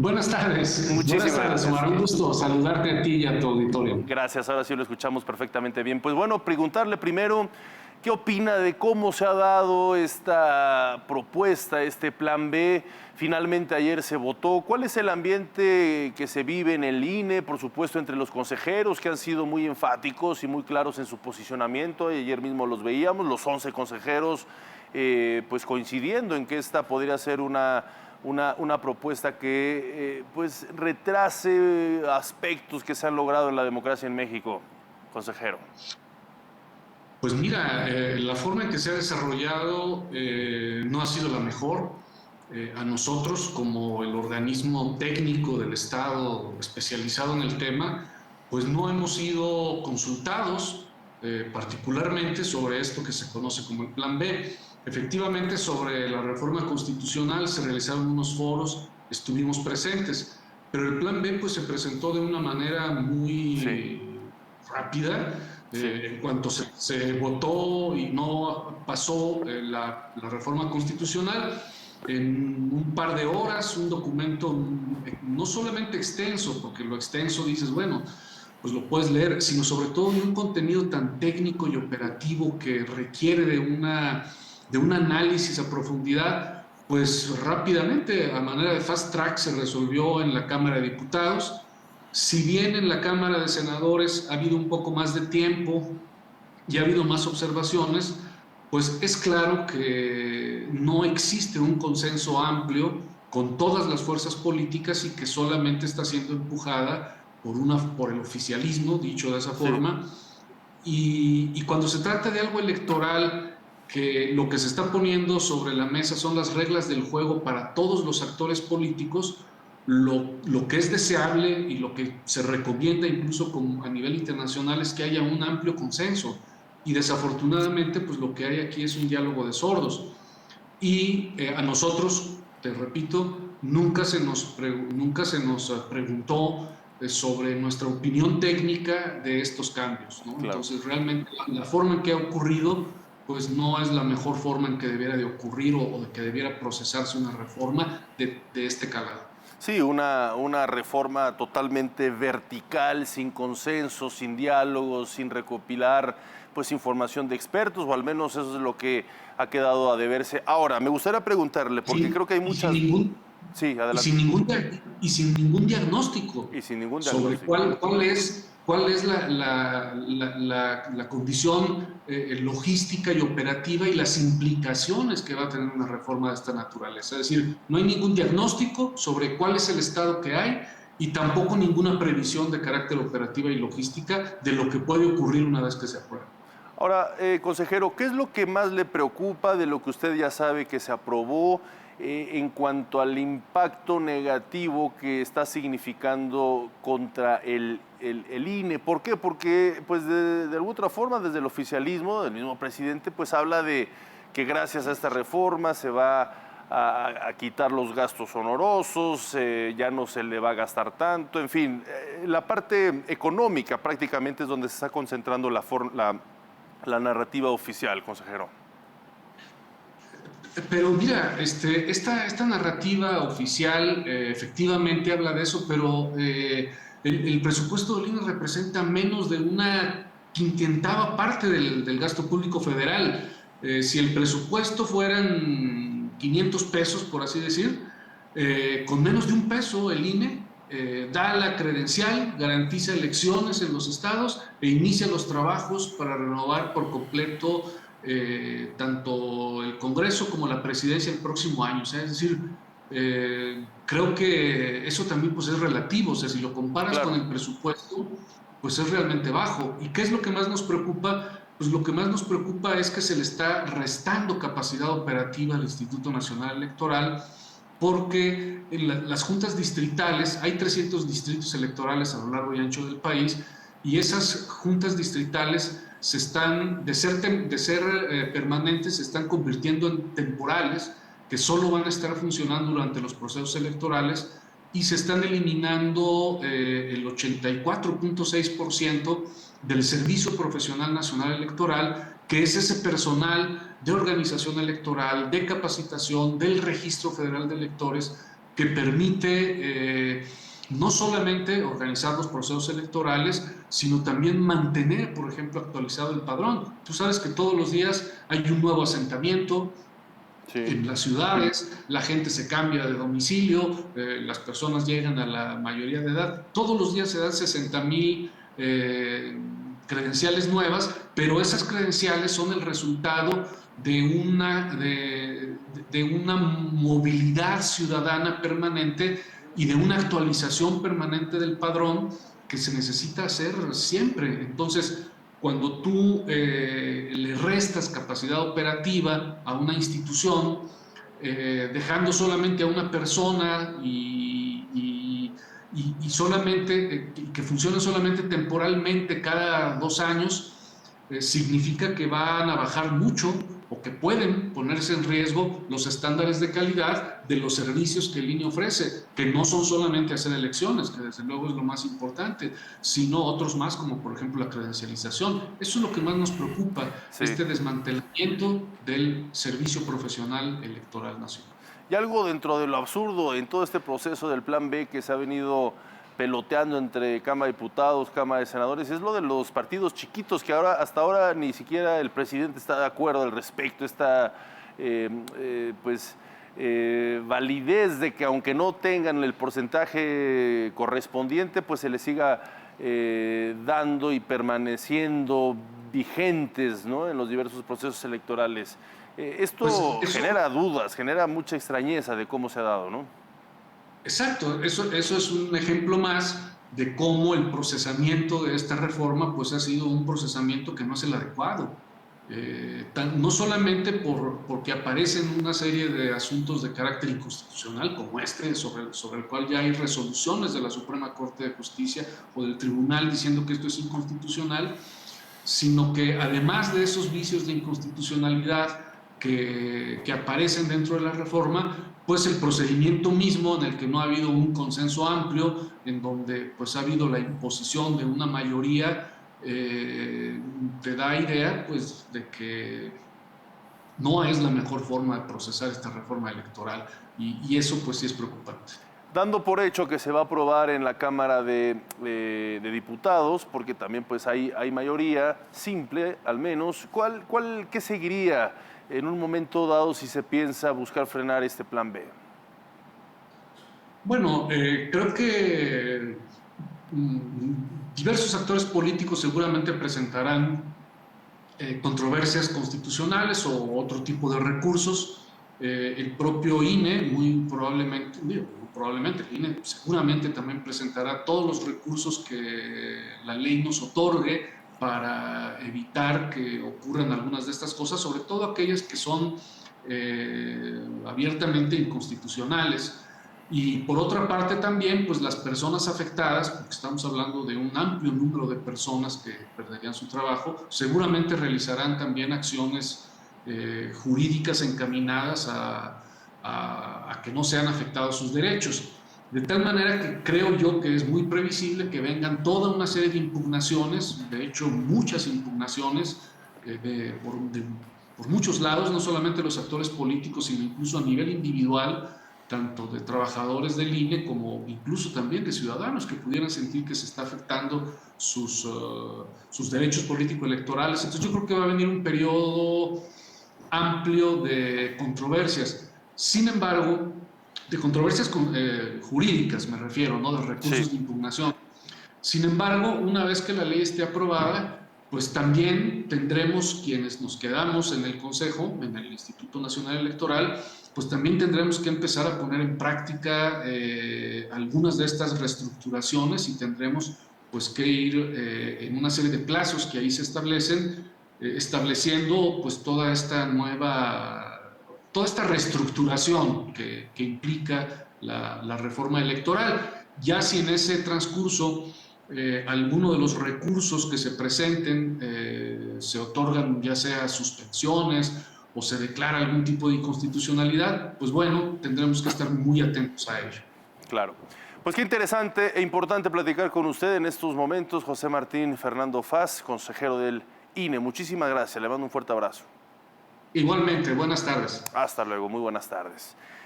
Buenas Muchísimas tardes, gracias. Omar. Un gusto saludarte a ti y a tu auditorio. Gracias, ahora sí lo escuchamos perfectamente bien. Pues bueno, preguntarle primero, ¿qué opina de cómo se ha dado esta propuesta, este plan B? Finalmente ayer se votó. ¿Cuál es el ambiente que se vive en el INE? Por supuesto, entre los consejeros que han sido muy enfáticos y muy claros en su posicionamiento. Ayer mismo los veíamos, los 11 consejeros, pues coincidiendo en que esta podría ser una propuesta que pues retrase aspectos que se han logrado en la democracia en México, consejero. Pues mira, la forma en que se ha desarrollado no ha sido la mejor. A nosotros, como el organismo técnico del Estado especializado en el tema, pues no hemos sido consultados particularmente sobre esto que se conoce como el Plan B. Efectivamente, sobre la reforma constitucional se realizaron unos foros, estuvimos presentes, pero el Plan B pues se presentó de una manera Sí, muy rápida. sí, En cuanto se votó y no pasó la reforma constitucional, en un par de horas, un documento no solamente extenso, porque lo extenso dices, bueno, pues lo puedes leer, sino sobre todo de un contenido tan técnico y operativo que requiere de un análisis a profundidad, pues rápidamente, a manera de fast track, se resolvió en la Cámara de Diputados. Si bien en la Cámara de Senadores ha habido un poco más de tiempo y ha habido más observaciones, pues es claro que no existe un consenso amplio con todas las fuerzas políticas y que solamente está siendo empujada por el oficialismo, dicho de esa sí. forma. Y cuando se trata de algo electoral, que lo que se está poniendo sobre la mesa son las reglas del juego para todos los actores políticos, lo que es deseable y lo que se recomienda incluso a nivel internacional es que haya un amplio consenso. Y desafortunadamente, pues lo que hay aquí es un diálogo de sordos. Y a nosotros, te repito, nunca se nos preguntó sobre nuestra opinión técnica de estos cambios, ¿no? Claro. Entonces, realmente la forma en que ha ocurrido, pues no es la mejor forma en que debiera de ocurrir o de que debiera procesarse una reforma de este calado. Sí, una reforma totalmente vertical, sin consenso, sin diálogos, sin recopilar pues información de expertos, o al menos eso es lo que ha quedado a deberse. Ahora, me gustaría preguntarle, porque Sí, creo que hay y sin muchas... ningún, Sí, y adelante. sin ningún, y sin ningún Y diagnóstico sin ningún sobre diagnóstico. cuál es la condición logística y operativa y las implicaciones que va a tener una reforma de esta naturaleza. Es decir, no hay ningún diagnóstico sobre cuál es el estado que hay y tampoco ninguna previsión de carácter operativa y logística de lo que puede ocurrir una vez que se apruebe. Ahora, consejero, ¿qué es lo que más le preocupa de lo que usted ya sabe que se aprobó en cuanto al impacto negativo que está significando contra el INE? ¿Por qué? Porque, pues, de alguna otra forma, desde el oficialismo, del mismo presidente, pues habla de que gracias a esta reforma se va a quitar los gastos honorosos, ya no se le va a gastar tanto, en fin, la parte económica prácticamente es donde se está concentrando la narrativa oficial, consejero. Pero mira, esta narrativa oficial efectivamente habla de eso, pero el presupuesto del INE representa menos de una quintientava parte del gasto público federal. Si el presupuesto fueran 500 pesos, por así decir, con menos de un peso el INE da la credencial, garantiza elecciones en los estados e inicia los trabajos para renovar por completo tanto el Congreso como la presidencia el próximo año. O sea, es decir, creo que eso también pues, es relativo. O sea, si lo comparas con Claro. el presupuesto, pues es realmente bajo. ¿Y qué es lo que más nos preocupa? Pues lo que más nos preocupa es que se le está restando capacidad operativa al Instituto Nacional Electoral porque en las juntas distritales, hay 300 distritos electorales a lo largo y ancho del país, y esas juntas distritales se están, de ser permanentes, se están convirtiendo en temporales, que solo van a estar funcionando durante los procesos electorales, y se están eliminando el 84.6% del Servicio Profesional Nacional Electoral, que es ese personal de organización electoral, de capacitación, del Registro Federal de Electores, que permite no solamente organizar los procesos electorales, sino también mantener, por ejemplo, actualizado el padrón. Tú sabes que todos los días hay un nuevo asentamiento. Sí. En las ciudades, la gente se cambia de domicilio, las personas llegan a la mayoría de edad. Todos los días se dan 60,000 credenciales nuevas, pero esas credenciales son el resultado de una movilidad ciudadana permanente y de una actualización permanente del padrón que se necesita hacer siempre. Entonces, cuando tú le restas capacidad operativa a una institución, dejando solamente a una persona y solamente que funcione solamente temporalmente cada 2 años, significa que van a bajar mucho o que pueden ponerse en riesgo los estándares de calidad de los servicios que el INE ofrece, que no son solamente hacer elecciones, que desde luego es lo más importante, sino otros más, como por ejemplo la credencialización. Eso es lo que más nos preocupa, Sí. este desmantelamiento del servicio profesional electoral nacional. Y algo dentro de lo absurdo en todo este proceso del Plan B que se ha venido peloteando entre Cámara de Diputados, Cámara de Senadores, es lo de los partidos chiquitos, que ahora, hasta ahora ni siquiera el presidente está de acuerdo al respecto, esta validez de que aunque no tengan el porcentaje correspondiente, pues se les siga dando y permaneciendo vigentes, ¿no?, en los diversos procesos electorales. Esto Pues genera dudas, genera mucha extrañeza de cómo se ha dado, ¿no? exacto, eso es un ejemplo más de cómo el procesamiento de esta reforma pues ha sido un procesamiento que no es el adecuado. No solamente porque aparecen una serie de asuntos de carácter inconstitucional como este, sobre el cual ya hay resoluciones de la Suprema Corte de Justicia o del Tribunal diciendo que esto es inconstitucional, sino que además de esos vicios de inconstitucionalidad que aparecen dentro de la reforma, pues el procedimiento mismo en el que no ha habido un consenso amplio, en donde pues ha habido la imposición de una mayoría, te da idea pues de que no es la mejor forma de procesar esta reforma electoral y eso pues sí es preocupante. Dando por hecho que se va a aprobar en la Cámara de Diputados, porque también pues hay mayoría simple, al menos, ¿qué seguiría en un momento dado si se piensa buscar frenar este Plan B? Bueno, creo que diversos actores políticos seguramente presentarán controversias constitucionales o otro tipo de recursos. El propio INE, muy probablemente, el INE seguramente también presentará todos los recursos que la ley nos otorgue para evitar que ocurran algunas de estas cosas, sobre todo aquellas que son abiertamente inconstitucionales. Y por otra parte también, pues las personas afectadas, porque estamos hablando de un amplio número de personas que perderían su trabajo, seguramente realizarán también acciones jurídicas encaminadas a que no sean afectados sus derechos. De tal manera que creo yo que es muy previsible que vengan toda una serie de impugnaciones, de hecho muchas impugnaciones por muchos lados, no solamente los actores políticos, sino incluso a nivel individual, tanto de trabajadores del INE como incluso también de ciudadanos que pudieran sentir que se está afectando sus derechos político-electorales. Entonces yo creo que va a venir un periodo amplio de controversias. Sin embargo, de controversias jurídicas me refiero, ¿no?, de recursos de impugnación. Sin embargo, una vez que la ley esté aprobada, pues también tendremos quienes nos quedamos en el Consejo, en el Instituto Nacional Electoral, pues también tendremos que empezar a poner en práctica algunas de estas reestructuraciones y tendremos pues que ir en una serie de plazos que ahí se establecen, estableciendo pues toda esta reestructuración que implica la reforma electoral. Ya si en ese transcurso alguno de los recursos que se presenten se otorgan ya sea suspensiones o se declara algún tipo de inconstitucionalidad, pues bueno, tendremos que estar muy atentos a ello. Claro. Pues qué interesante e importante platicar con usted en estos momentos, José Martín Fernando Faz, consejero del INE. Muchísimas gracias, le mando un fuerte abrazo. Igualmente, buenas tardes. Hasta luego, muy buenas tardes.